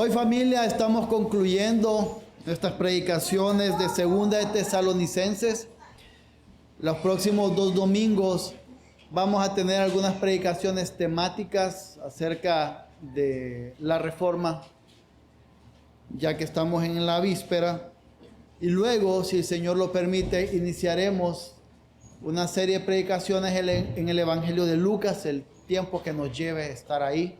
Hoy, familia, estamos concluyendo nuestras predicaciones de Segunda de Tesalonicenses. Los próximos 2 domingos vamos a tener algunas predicaciones temáticas acerca de la Reforma, ya que estamos en la víspera. Y luego, si el Señor lo permite, iniciaremos una serie de predicaciones en el Evangelio de Lucas, el tiempo que nos lleve estar ahí.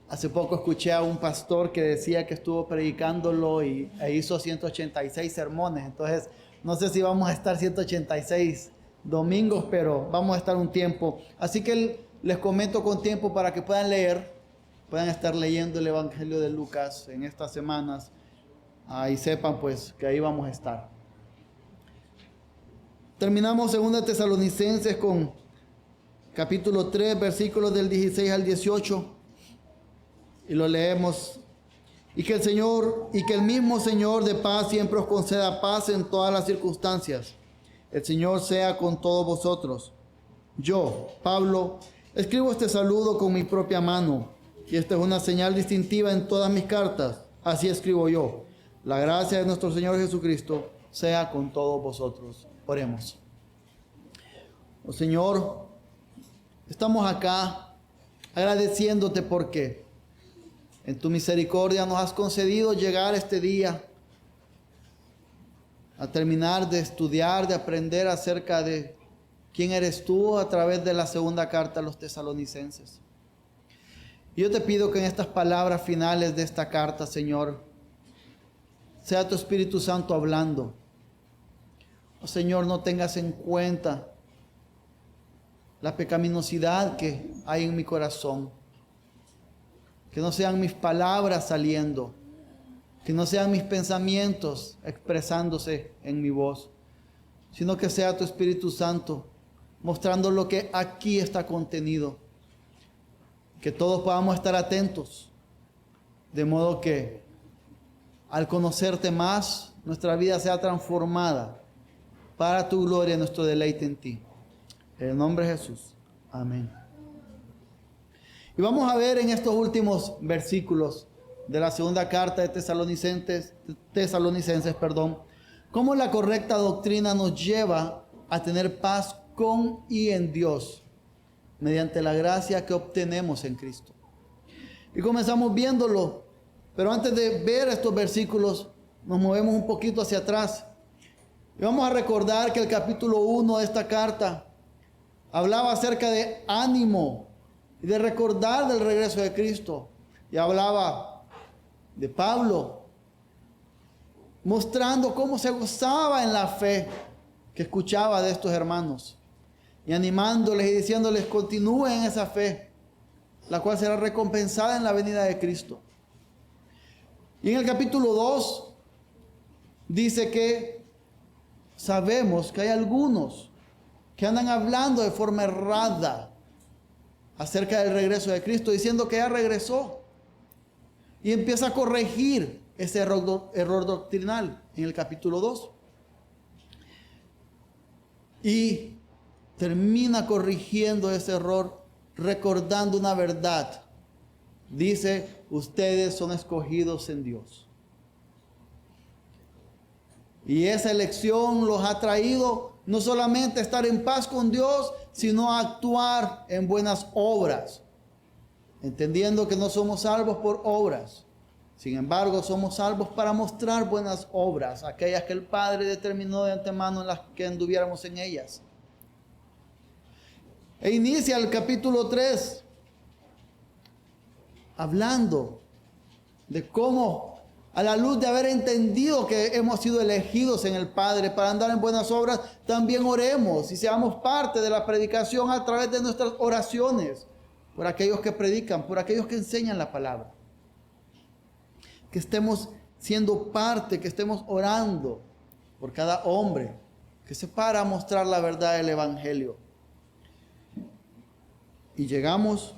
Hace poco escuché a un pastor que decía que estuvo predicándolo e hizo 186 sermones. Entonces, no sé si vamos a estar 186 domingos, pero vamos a estar un tiempo. Así que les comento con tiempo para que puedan leer, puedan estar leyendo el Evangelio de Lucas en estas semanas y sepan pues que ahí vamos a estar. Terminamos 2 Tesalonicenses con capítulo 3, versículos del 16 al 18. Y lo leemos. Y que el mismo Señor de paz siempre os conceda paz en todas las circunstancias. El Señor sea con todos vosotros. Yo, Pablo, escribo este saludo con mi propia mano. Y esta es una señal distintiva en todas mis cartas. Así escribo yo. La gracia de nuestro Señor Jesucristo sea con todos vosotros. Oremos. Oh Señor, estamos acá agradeciéndote porque en tu misericordia nos has concedido llegar este día a terminar de estudiar, de aprender acerca de quién eres tú a través de la segunda carta a los tesalonicenses. Y yo te pido que en estas palabras finales de esta carta, Señor, sea tu Espíritu Santo hablando. Oh Señor, no tengas en cuenta la pecaminosidad que hay en mi corazón. Que no sean mis palabras saliendo, que no sean mis pensamientos expresándose en mi voz, sino que sea tu Espíritu Santo mostrando lo que aquí está contenido. Que todos podamos estar atentos, de modo que al conocerte más, nuestra vida sea transformada para tu gloria y nuestro deleite en ti. En el nombre de Jesús. Amén. Y vamos a ver en estos últimos versículos de la segunda carta de Tesalonicenses, cómo la correcta doctrina nos lleva a tener paz con y en Dios, mediante la gracia que obtenemos en Cristo. Y comenzamos viéndolo, pero antes de ver estos versículos, nos movemos un poquito hacia atrás. Y vamos a recordar que el capítulo 1 de esta carta hablaba acerca de ánimo y de recordar del regreso de Cristo. Y hablaba de Pablo, mostrando cómo se gozaba en la fe que escuchaba de estos hermanos. Y animándoles y diciéndoles, continúen en esa fe, la cual será recompensada en la venida de Cristo. Y en el capítulo 2 dice que sabemos que hay algunos que andan hablando de forma errada acerca del regreso de Cristo, diciendo que ya regresó. Y empieza a corregir ese error doctrinal en el capítulo 2. Y termina corrigiendo ese error, recordando una verdad. Dice, ustedes son escogidos en Dios. Y esa elección los ha traído no solamente a estar en paz con Dios, sino a actuar en buenas obras, entendiendo que no somos salvos por obras. Sin embargo, somos salvos para mostrar buenas obras, aquellas que el Padre determinó de antemano en las que anduviéramos en ellas. E inicia el capítulo 3 hablando de cómo, a la luz de haber entendido que hemos sido elegidos en el Padre para andar en buenas obras, también oremos y seamos parte de la predicación a través de nuestras oraciones, por aquellos que predican, por aquellos que enseñan la palabra. Que estemos siendo parte, que estemos orando por cada hombre que se para a mostrar la verdad del Evangelio. Y llegamos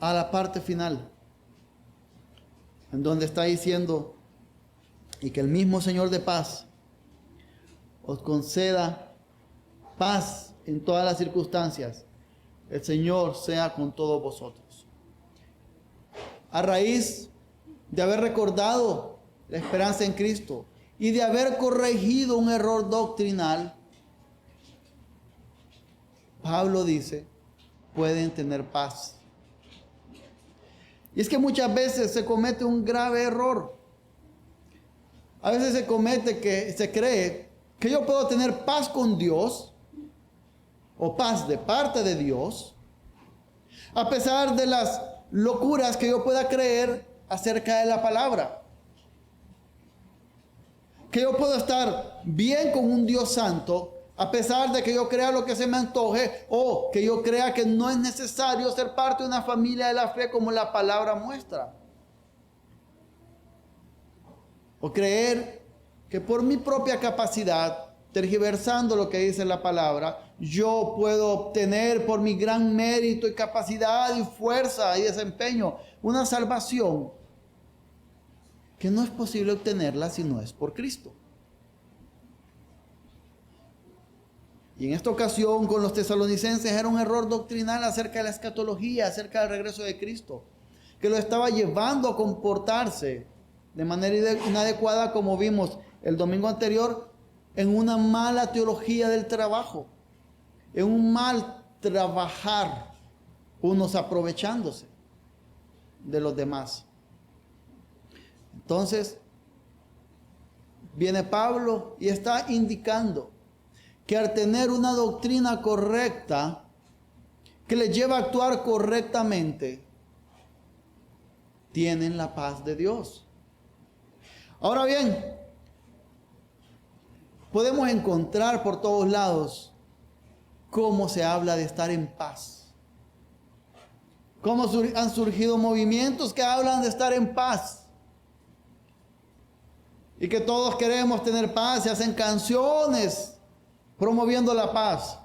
a la parte final, en donde está diciendo, y que el mismo Señor de paz os conceda paz en todas las circunstancias. El Señor sea con todos vosotros. a raíz de haber recordado la esperanza en Cristo y de haber corregido un error doctrinal, Pablo dice, pueden tener paz. Y es que muchas veces se comete un grave error. A veces se cree que yo puedo tener paz con Dios o paz de parte de Dios, a pesar de las locuras que yo pueda creer acerca de la palabra. Que yo puedo estar bien con un Dios santo, a pesar de que yo crea lo que se me antoje, o que yo crea que no es necesario ser parte de una familia de la fe como la palabra muestra. O creer que por mi propia capacidad, tergiversando lo que dice la palabra, yo puedo obtener por mi gran mérito y capacidad y fuerza y desempeño una salvación que no es posible obtenerla si no es por Cristo. Y en esta ocasión con los tesalonicenses era un error doctrinal acerca de la escatología, acerca del regreso de Cristo, que lo estaba llevando a comportarse de manera inadecuada, como vimos el domingo anterior, en una mala teología del trabajo, en un mal trabajar, unos aprovechándose de los demás. Entonces, viene Pablo y está indicando que al tener una doctrina correcta, que les lleva a actuar correctamente, tienen la paz de Dios. Ahora bien, podemos encontrar por todos lados cómo se habla de estar en paz. Cómo han surgido movimientos que hablan de estar en paz. Y que todos queremos tener paz, se hacen canciones promoviendo la paz.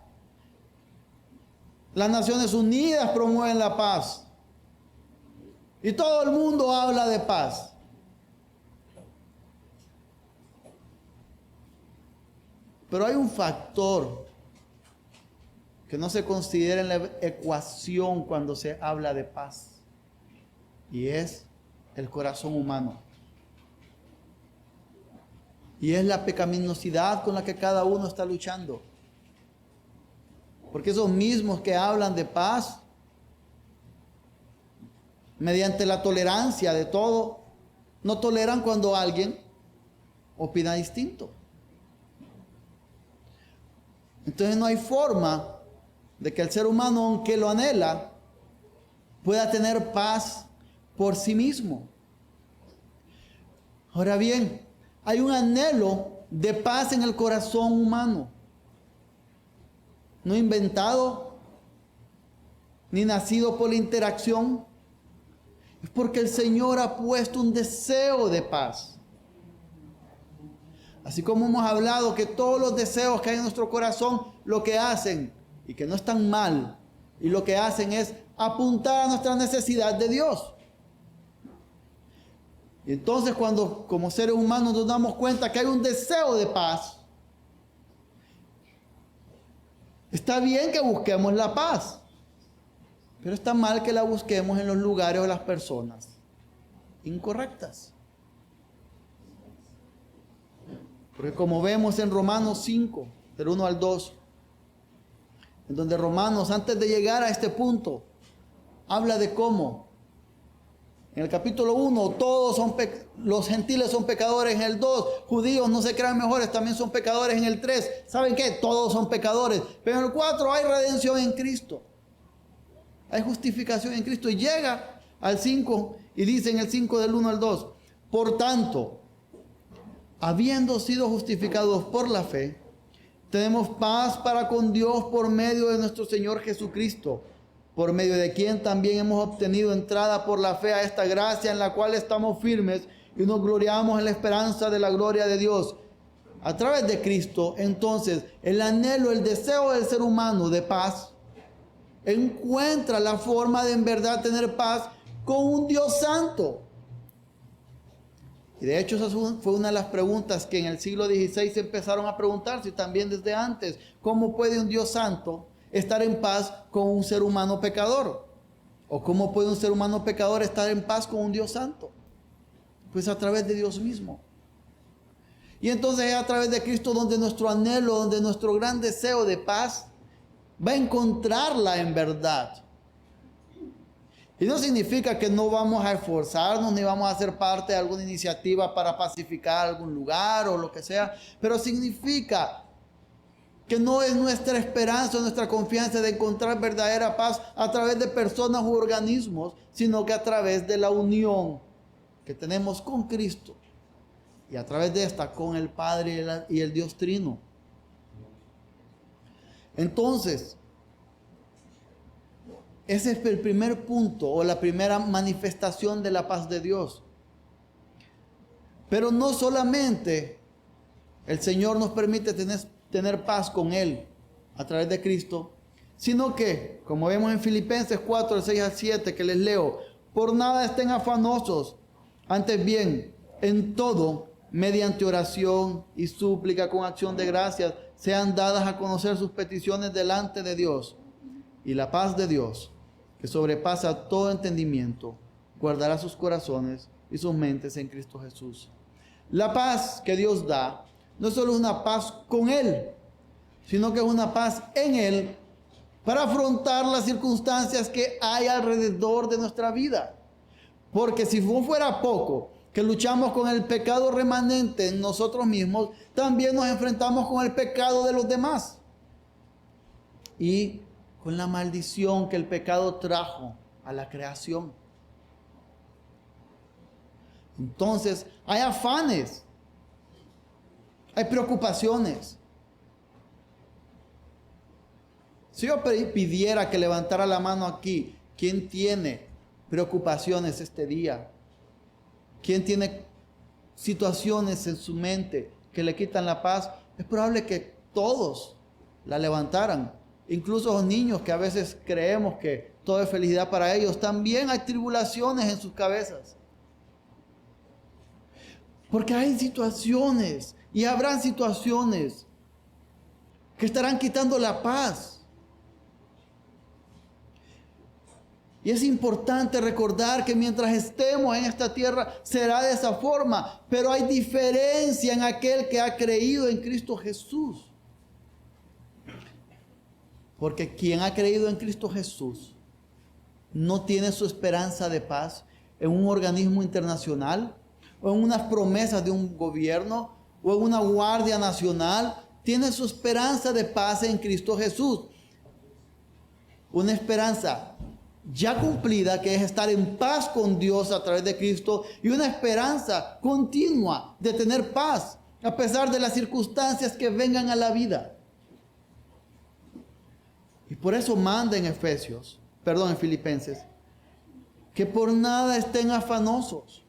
Las Naciones Unidas promueven la paz. Y todo el mundo habla de paz. Pero hay un factor que no se considera en la ecuación cuando se habla de paz. Y es el corazón humano. Y es la pecaminosidad con la que cada uno está luchando. Porque esos mismos que hablan de paz, mediante la tolerancia de todo, no toleran cuando alguien opina distinto. Entonces no hay forma de que el ser humano, aunque lo anhela, pueda tener paz por sí mismo. Ahora bien, hay un anhelo de paz en el corazón humano, no inventado ni nacido por la interacción. Es porque el Señor ha puesto un deseo de paz. Así como hemos hablado que todos los deseos que hay en nuestro corazón, lo que hacen, y que no están mal, y lo que hacen es apuntar a nuestra necesidad de Dios. Y entonces cuando como seres humanos nos damos cuenta que hay un deseo de paz, está bien que busquemos la paz, pero está mal que la busquemos en los lugares o las personas incorrectas. Porque como vemos en Romanos 5, del 1 al 2, en donde Romanos, antes de llegar a este punto, habla de cómo en el capítulo 1 todos los gentiles son pecadores, en el 2 judíos no se crean mejores, también son pecadores, en el 3 ¿saben qué? Todos son pecadores, pero en el 4 hay redención en Cristo, hay justificación en Cristo, y llega al 5 y dice en el 5 del 1 al 2, por tanto, habiendo sido justificados por la fe, tenemos paz para con Dios por medio de nuestro Señor Jesucristo, por medio de quien también hemos obtenido entrada por la fe a esta gracia en la cual estamos firmes y nos gloriamos en la esperanza de la gloria de Dios. A través de Cristo, entonces, el anhelo, el deseo del ser humano de paz, encuentra la forma de en verdad tener paz con un Dios santo. Y de hecho esa fue una de las preguntas que en el siglo XVI se empezaron a preguntarse, y también desde antes. ¿Cómo puede un Dios santo estar en paz con un ser humano pecador? ¿O cómo puede un ser humano pecador estar en paz con un Dios santo? Pues a través de Dios mismo. Y entonces es a través de Cristo donde nuestro anhelo, donde nuestro gran deseo de paz va a encontrarla en verdad. Y no significa que no vamos a esforzarnos ni vamos a ser parte de alguna iniciativa para pacificar algún lugar o lo que sea, pero significa que no es nuestra esperanza, nuestra confianza de encontrar verdadera paz a través de personas u organismos, sino que a través de la unión que tenemos con Cristo y a través de esta con el Padre y el Dios Trino. Entonces, ese es el primer punto o la primera manifestación de la paz de Dios. Pero no solamente el Señor nos permite tener paz con Él a través de Cristo, sino que, como vemos en Filipenses 4, 6 al 7, que les leo, por nada estén afanosos, antes bien, en todo, mediante oración y súplica con acción de gracias, sean dadas a conocer sus peticiones delante de Dios. Y la paz de Dios, que sobrepasa todo entendimiento, guardará sus corazones y sus mentes en Cristo Jesús. La paz que Dios da no es solo una paz con Él, sino que es una paz en Él para afrontar las circunstancias que hay alrededor de nuestra vida. Porque si no fuera poco que luchamos con el pecado remanente en nosotros mismos, también nos enfrentamos con el pecado de los demás. Y con la maldición que el pecado trajo a la creación. Entonces, hay afanes, hay preocupaciones. Si yo pidiera que levantara la mano aquí, ¿quién tiene preocupaciones este día? ¿Quién tiene situaciones en su mente que le quitan la paz? Es probable que todos la levantaran. Incluso los niños que a veces creemos que todo es felicidad para ellos, también hay tribulaciones en sus cabezas. Porque hay situaciones y habrán situaciones que estarán quitando la paz. Y es importante recordar que mientras estemos en esta tierra será de esa forma, pero hay diferencia en aquel que ha creído en Cristo Jesús. Porque quien ha creído en Cristo Jesús no tiene su esperanza de paz en un organismo internacional o en unas promesas de un gobierno o en una guardia nacional. Tiene su esperanza de paz en Cristo Jesús. Una esperanza ya cumplida, que es estar en paz con Dios a través de Cristo, y una esperanza continua de tener paz a pesar de las circunstancias que vengan a la vida. Y por eso manda en en Filipenses, que por nada estén afanosos.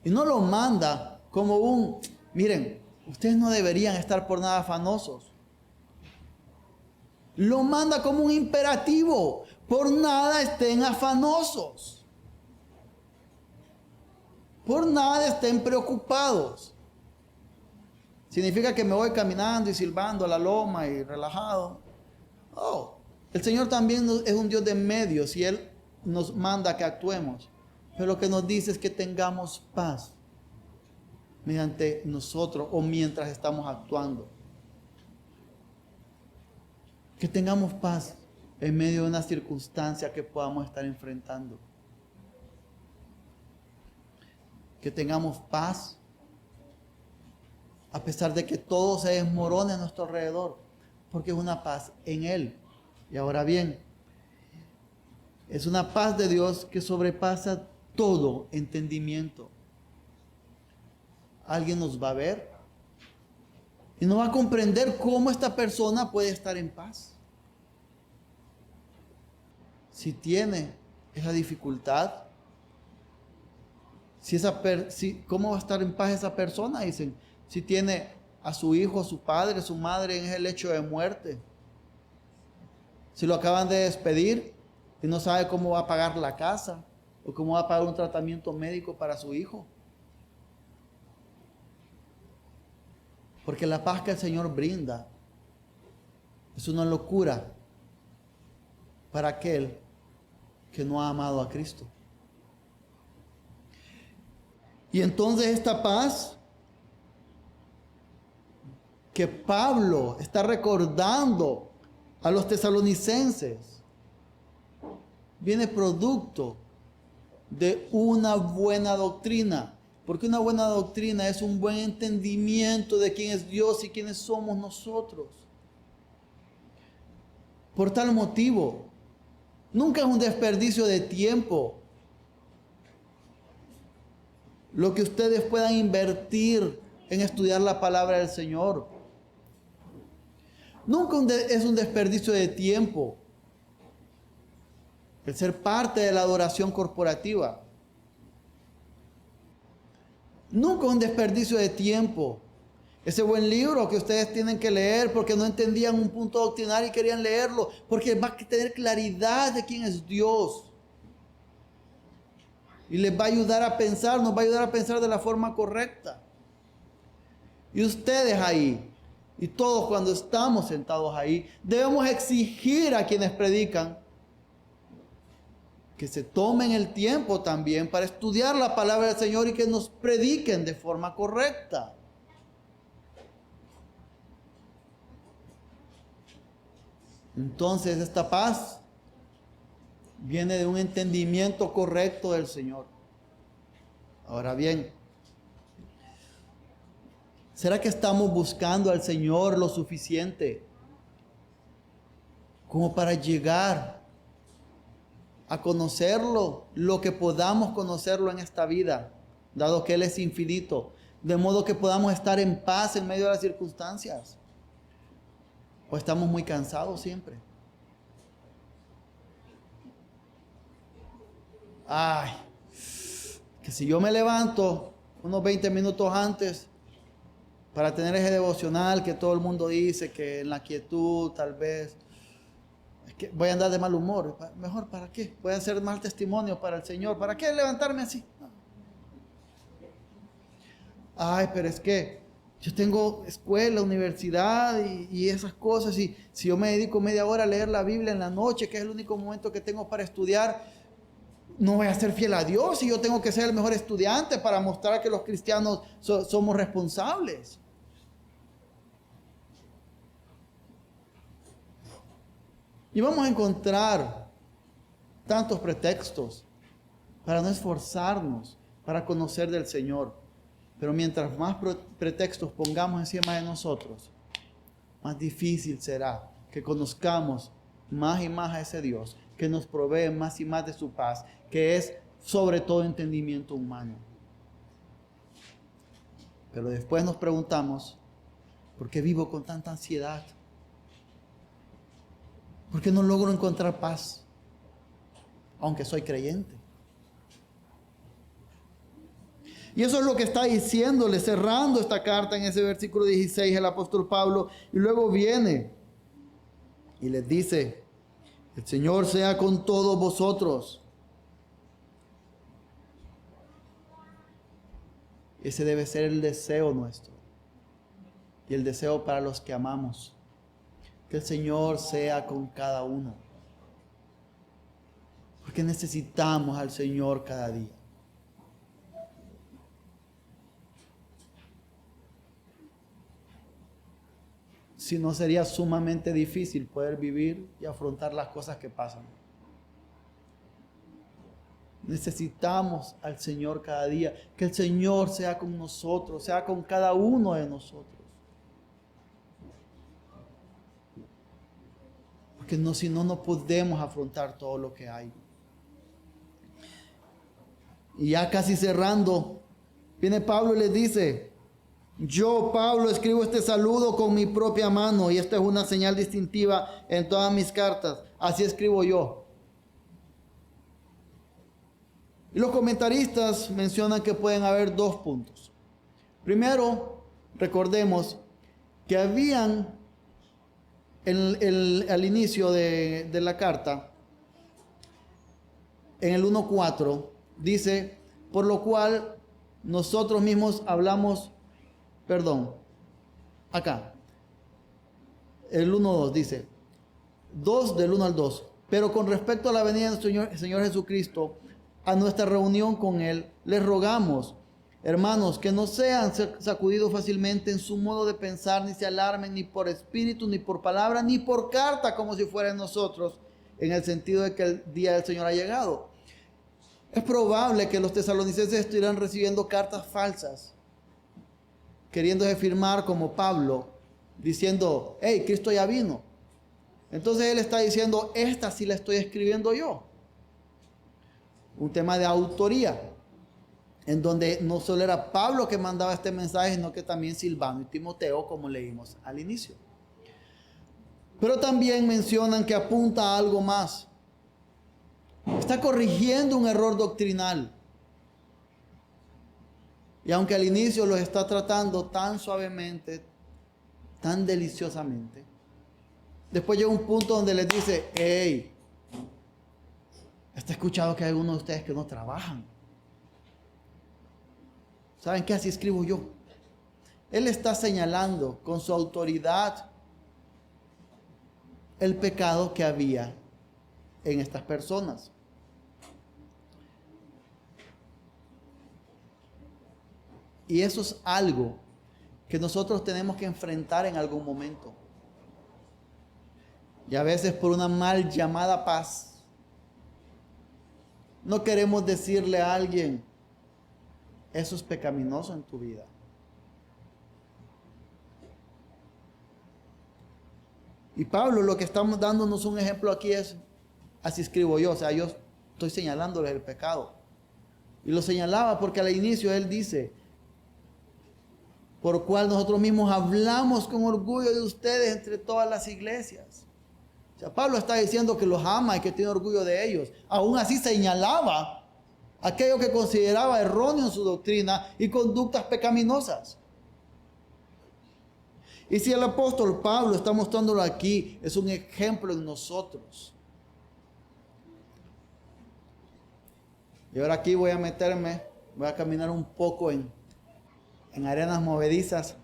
Y no lo manda como miren, ustedes no deberían estar por nada afanosos. Lo manda como un imperativo. Por nada estén afanosos. Por nada estén preocupados. ¿Significa que me voy caminando y silbando a la loma y relajado? Oh, el Señor también es un Dios de medios y Él nos manda que actuemos. Pero lo que nos dice es que tengamos paz mediante nosotros o mientras estamos actuando. Que tengamos paz en medio de una circunstancia que podamos estar enfrentando. Que tengamos paz a pesar de que todo se desmorone a nuestro alrededor, porque es una paz en Él. Y ahora bien, es una paz de Dios que sobrepasa todo entendimiento. Alguien nos va a ver y no va a comprender cómo esta persona puede estar en paz. Si tiene esa dificultad, ¿cómo va a estar en paz esa persona? Dicen, si tiene a su hijo, a su padre, a su madre en el lecho de muerte. Si lo acaban de despedir y no sabe cómo va a pagar la casa o cómo va a pagar un tratamiento médico para su hijo. Porque la paz que el Señor brinda es una locura para aquel que no ha amado a Cristo. Y entonces esta paz que Pablo está recordando a los tesalonicenses viene producto de una buena doctrina. Porque una buena doctrina es un buen entendimiento de quién es Dios y quiénes somos nosotros. Por tal motivo, nunca es un desperdicio de tiempo lo que ustedes puedan invertir en estudiar la palabra del Señor. Nunca es un desperdicio de tiempo el ser parte de la adoración corporativa. Nunca es un desperdicio de tiempo ese buen libro que ustedes tienen que leer porque no entendían un punto doctrinal y querían leerlo, porque va a tener claridad de quién es Dios. Y les va a ayudar a pensar, nos va a ayudar a pensar de la forma correcta. Y ustedes ahí, y todos cuando estamos sentados ahí, debemos exigir a quienes predican que se tomen el tiempo también para estudiar la palabra del Señor y que nos prediquen de forma correcta. Entonces esta paz viene de un entendimiento correcto del Señor. Ahora bien, ¿será que estamos buscando al Señor lo suficiente como para llegar a conocerlo, lo que podamos conocerlo en esta vida, dado que Él es infinito, de modo que podamos estar en paz en medio de las circunstancias? ¿O estamos muy cansados siempre? Ay, que si yo me levanto unos 20 minutos antes para tener ese devocional que todo el mundo dice, que en la quietud tal vez, es que voy a andar de mal humor. Mejor, ¿para qué? Voy a hacer mal testimonio para el Señor. ¿Para qué levantarme así? No. Ay, pero es que yo tengo escuela, universidad y esas cosas. Y si yo me dedico media hora a leer la Biblia en la noche, que es el único momento que tengo para estudiar, no voy a ser fiel a Dios y yo tengo que ser el mejor estudiante para mostrar que los cristianos somos responsables. Y vamos a encontrar tantos pretextos para no esforzarnos para conocer del Señor. Pero mientras más pretextos pongamos encima de nosotros, más difícil será que conozcamos más y más a ese Dios que nos provee más y más de su paz, que es sobre todo entendimiento humano. Pero después nos preguntamos, ¿por qué vivo con tanta ansiedad? ¿Por qué no logro encontrar paz? Aunque soy creyente. Y eso es lo que está diciéndole, cerrando esta carta en ese versículo 16, el apóstol Pablo. Y luego viene y les dice, el Señor sea con todos vosotros. Ese debe ser el deseo nuestro. Y el deseo para los que amamos. Que el Señor sea con cada uno. Porque necesitamos al Señor cada día. Si no, sería sumamente difícil poder vivir y afrontar las cosas que pasan. Necesitamos al Señor cada día. Que el Señor sea con nosotros, sea con cada uno de nosotros. Porque si no, no podemos afrontar todo lo que hay. Y ya casi cerrando, viene Pablo y les dice, yo, Pablo, escribo este saludo con mi propia mano y esta es una señal distintiva en todas mis cartas. Así escribo yo. Y los comentaristas mencionan que pueden haber dos puntos. Primero, recordemos que habían al inicio de la carta, en el 1.4, dice, por lo cual nosotros mismos hablamos, acá, el 1.2 dice, 2 del 1 al 2. Pero con respecto a la venida del Señor Jesucristo, a nuestra reunión con Él, les rogamos, hermanos, que no sean sacudidos fácilmente en su modo de pensar, ni se alarmen ni por espíritu, ni por palabra, ni por carta, como si fueran nosotros, en el sentido de que el día del Señor ha llegado. Es probable que los tesalonicenses estuvieran recibiendo cartas falsas, queriéndose firmar como Pablo, diciendo, hey, Cristo ya vino. Entonces él está diciendo, esta sí la estoy escribiendo yo. Un tema de autoría, en donde no solo era Pablo que mandaba este mensaje, sino que también Silvano y Timoteo, como leímos al inicio. Pero también mencionan que apunta a algo más. Está corrigiendo un error doctrinal. Y aunque al inicio los está tratando tan suavemente, tan deliciosamente, después llega un punto donde les dice, hey, ¿está escuchado que hay algunos de ustedes que no trabajan? ¿Saben qué? Así escribo yo. Él está señalando con su autoridad el pecado que había en estas personas. Y eso es algo que nosotros tenemos que enfrentar en algún momento. Y a veces por una mal llamada paz, no queremos decirle a alguien, eso es pecaminoso en tu vida. Y Pablo lo que estamos dándonos un ejemplo aquí es, así escribo yo, o sea, yo estoy señalándoles el pecado. Y lo señalaba porque al inicio él dice, por cual nosotros mismos hablamos con orgullo de ustedes entre todas las iglesias. O sea, Pablo está diciendo que los ama y que tiene orgullo de ellos. Aún así señalaba aquello que consideraba erróneo en su doctrina y conductas pecaminosas. Y si el apóstol Pablo está mostrándolo aquí, es un ejemplo en nosotros. Y ahora aquí voy a caminar un poco en arenas movedizas.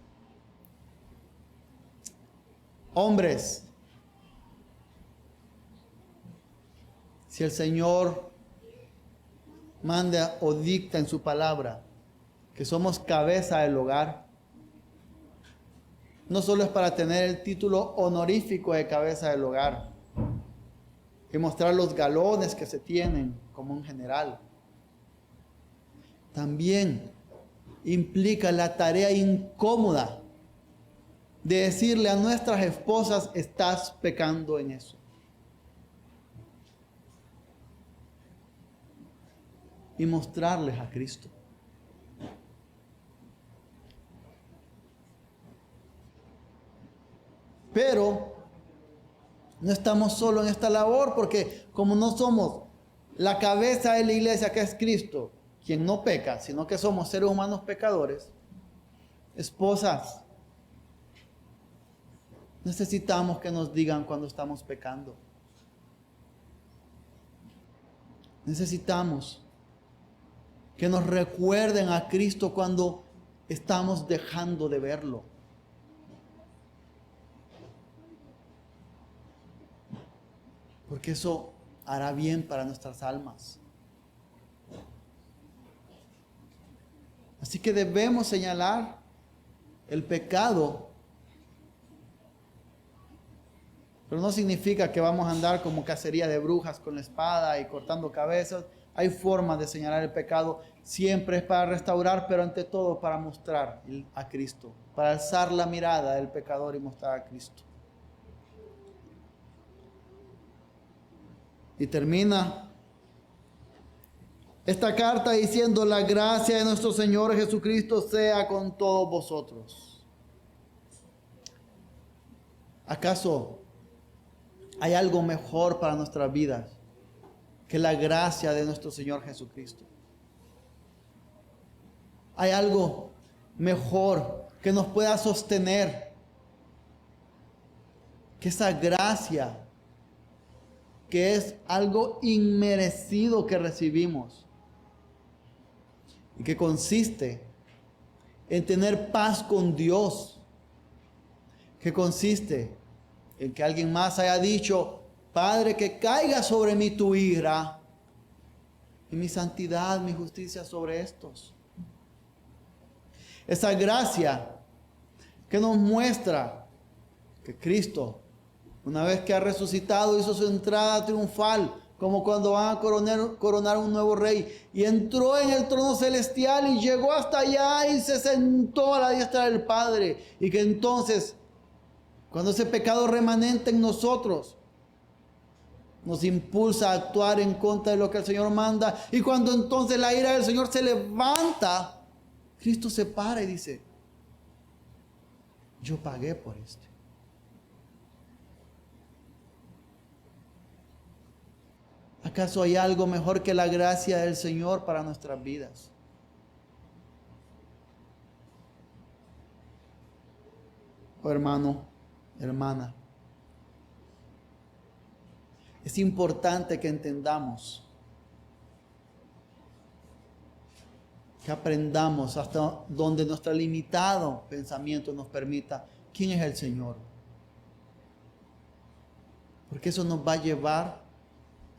Hombres, si el Señor manda o dicta en su palabra que somos cabeza del hogar, no solo es para tener el título honorífico de cabeza del hogar y mostrar los galones que se tienen como un general, también implica la tarea incómoda de decirle a nuestras esposas, estás pecando en eso. Y mostrarles a Cristo. Pero no estamos solo en esta labor, porque como no somos la cabeza de la iglesia, que es Cristo, quien no peca, sino que somos seres humanos pecadores, esposas, necesitamos que nos digan cuando estamos pecando. Necesitamos que nos recuerden a Cristo cuando estamos dejando de verlo. Porque eso hará bien para nuestras almas. Así que debemos señalar el pecado. Pero no significa que vamos a andar como cacería de brujas con la espada y cortando cabezas. Hay formas de señalar el pecado. Siempre es para restaurar, pero ante todo para mostrar a Cristo. Para alzar la mirada del pecador y mostrar a Cristo. Y termina esta carta diciendo: la gracia de nuestro Señor Jesucristo sea con todos vosotros. ¿Acaso hay algo mejor para nuestras vidas que la gracia de nuestro Señor Jesucristo? ¿Hay algo mejor que nos pueda sostener que esa gracia, que es algo inmerecido que recibimos y que consiste en tener paz con Dios, que consiste en que alguien más haya dicho: Padre, que caiga sobre mí tu ira y mi santidad, mi justicia sobre estos. Esa gracia que nos muestra que Cristo, una vez que ha resucitado, hizo su entrada triunfal, como cuando van a coronar un nuevo rey, y entró en el trono celestial y llegó hasta allá y se sentó a la diestra del Padre, y que entonces, cuando ese pecado remanente en nosotros nos impulsa a actuar en contra de lo que el Señor manda, y cuando entonces la ira del Señor se levanta, Cristo se para y dice: yo pagué por esto. ¿Acaso hay algo mejor que la gracia del Señor para nuestras vidas? Oh hermano, hermana, es importante que entendamos, que aprendamos hasta donde nuestro limitado pensamiento nos permita quién es el Señor. Porque eso nos va a llevar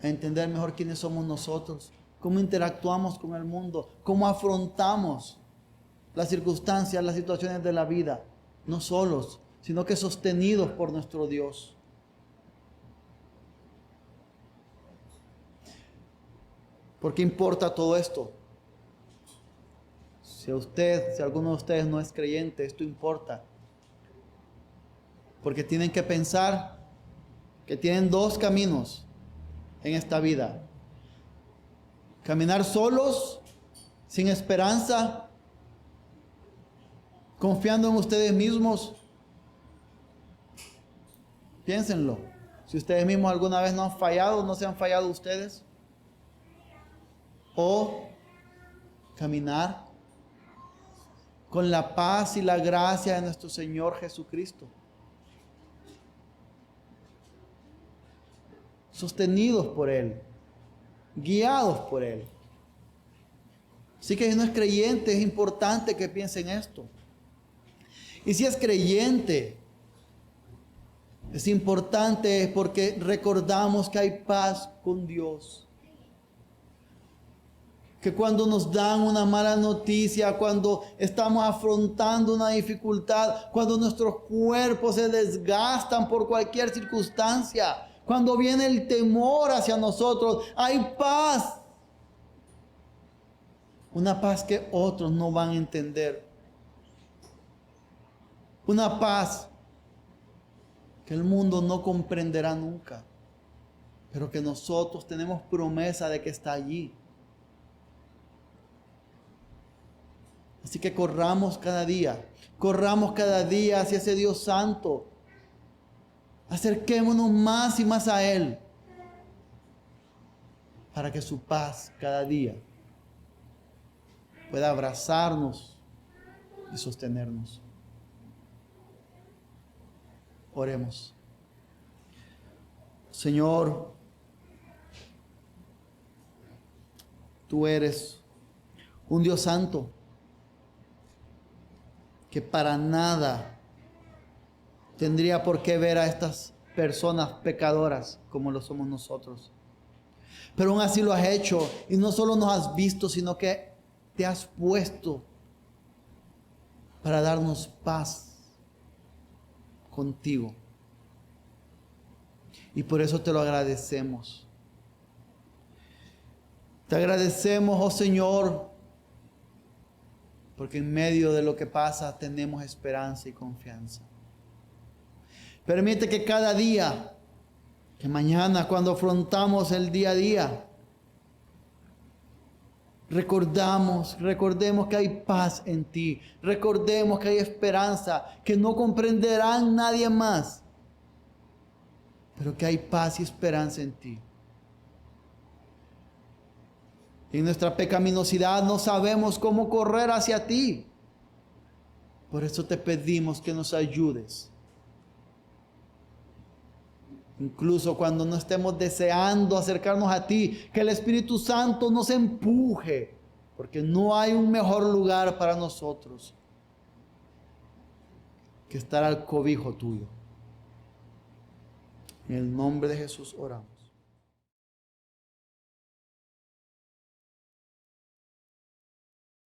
a entender mejor quiénes somos nosotros, cómo interactuamos con el mundo, cómo afrontamos las circunstancias, las situaciones de la vida, no solos, sino que sostenidos por nuestro Dios. ¿Por qué importa todo esto? Si alguno de ustedes no es creyente, esto importa. Porque tienen que pensar que tienen dos caminos en esta vida: caminar solos, sin esperanza, confiando en ustedes mismos. Piénsenlo. Si ustedes mismos alguna vez no han fallado, no se han fallado ustedes. O caminar con la paz y la gracia de nuestro Señor Jesucristo, sostenidos por Él, guiados por Él. Así que si no es creyente, es importante que piense en esto. Y si es creyente, es importante porque recordamos que hay paz con Dios. Que cuando nos dan una mala noticia, cuando estamos afrontando una dificultad, cuando nuestros cuerpos se desgastan por cualquier circunstancia, cuando viene el temor hacia nosotros, hay paz. Una paz que otros no van a entender. Una paz que el mundo no comprenderá nunca, pero que nosotros tenemos promesa de que está allí. Así que corramos cada día hacia ese Dios santo. Acerquémonos más y más a Él, para que su paz cada día pueda abrazarnos y sostenernos. Oremos. Señor, tú eres un Dios santo, que para nada tendría por qué ver a estas personas pecadoras como lo somos nosotros. Pero aún así lo has hecho, y no solo nos has visto, sino que te has puesto para darnos paz contigo. Y por eso te lo agradecemos. Te agradecemos, oh Señor, porque en medio de lo que pasa tenemos esperanza y confianza. Permite que cada día, que mañana cuando afrontamos el día a día, recordemos que hay paz en ti. Recordemos que hay esperanza, que no comprenderán nadie más, pero que hay paz y esperanza en ti. En nuestra pecaminosidad no sabemos cómo correr hacia ti. Por eso te pedimos que nos ayudes. Incluso cuando no estemos deseando acercarnos a ti, que el Espíritu Santo nos empuje, porque no hay un mejor lugar para nosotros que estar al cobijo tuyo. En el nombre de Jesús oramos.